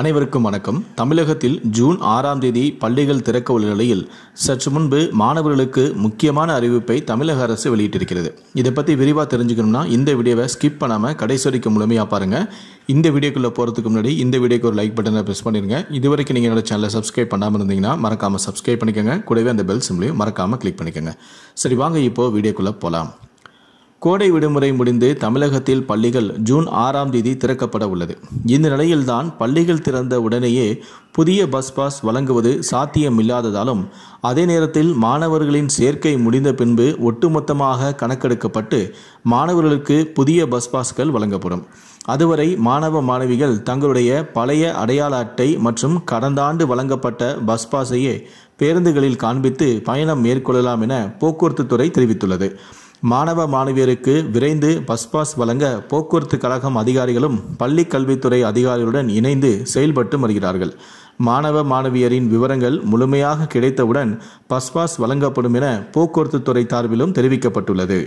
அனைவருக்கும் வணக்கம். தமிழகத்தில் ஜூன் 6ஆம் தேதி பள்ளிகள் திறக்க உள்ள நிலையில் சற்று முன்பு மாணவர்களுக்கு முக்கியமான அறிவிப்பை தமிழக அரசு வெளியிட்டிருக்கிறது. இதை பற்றி விரிவாக தெரிஞ்சுக்கணும்னா இந்த வீடியோவை ஸ்கிப் பண்ணாமல் கடைசி வரைக்கும் முழுமையாக பாருங்கள். இந்த வீடியோக்குள்ளே போகிறதுக்கு முன்னாடி இந்த வீடியோக்கு ஒரு லைக் பட்டனை ப்ரெஸ் பண்ணிடுங்க. இதுவரைக்கும் நீங்கள் என்னோட சேனலை சப்ஸ்கிரைப் பண்ணாமல் இருந்தீங்கன்னா மறக்காமல் சப்ஸ்கிரைப் பண்ணிக்கோங்க. கூடவே அந்த பெல் சிம்லையும் மறக்காமல் கிளிக் பண்ணிக்கோங்க. சரி, வாங்க இப்போது வீடியோக்குள்ளே போகலாம். கோடை விடுமுறை முடிந்து தமிழகத்தில் பள்ளிகள் ஜூன் 6ஆம் தேதி திறக்கப்பட உள்ளது. இந்த நிலையில்தான் பள்ளிகள் திறந்த உடனேயே புதிய பஸ் பாஸ் வழங்குவது சாத்தியமில்லாததாலும் அதே நேரத்தில் மாணவர்களின் சேர்க்கை முடிந்த பின்பு ஒட்டுமொத்தமாக கணக்கெடுக்கப்பட்டு மாணவர்களுக்கு புதிய பஸ் பாஸ்கள் வழங்கப்படும். அதுவரை மாணவ மாணவிகள் தங்களுடைய பழைய அடையாள அட்டை மற்றும் கடந்த ஆண்டு வழங்கப்பட்ட பஸ் பாஸையே பேருந்துகளில் காண்பித்து பயணம் மேற்கொள்ளலாம் என போக்குவரத்து துறை தெரிவித்துள்ளது. மாணவ மாணவியருக்கு விரைந்து பஸ் பாஸ் வழங்க போக்குவரத்து கழகம் அதிகாரிகளும் பள்ளி கல்வித்துறை அதிகாரிகளுடன் இணைந்து செயல்பட்டு வருகிறார்கள். மாணவ மாணவியரின் விவரங்கள் முழுமையாக கிடைத்தவுடன் பஸ் பாஸ் வழங்கப்படும் என போக்குவரத்து துறை சார்பிலும் தெரிவிக்கப்பட்டுள்ளது.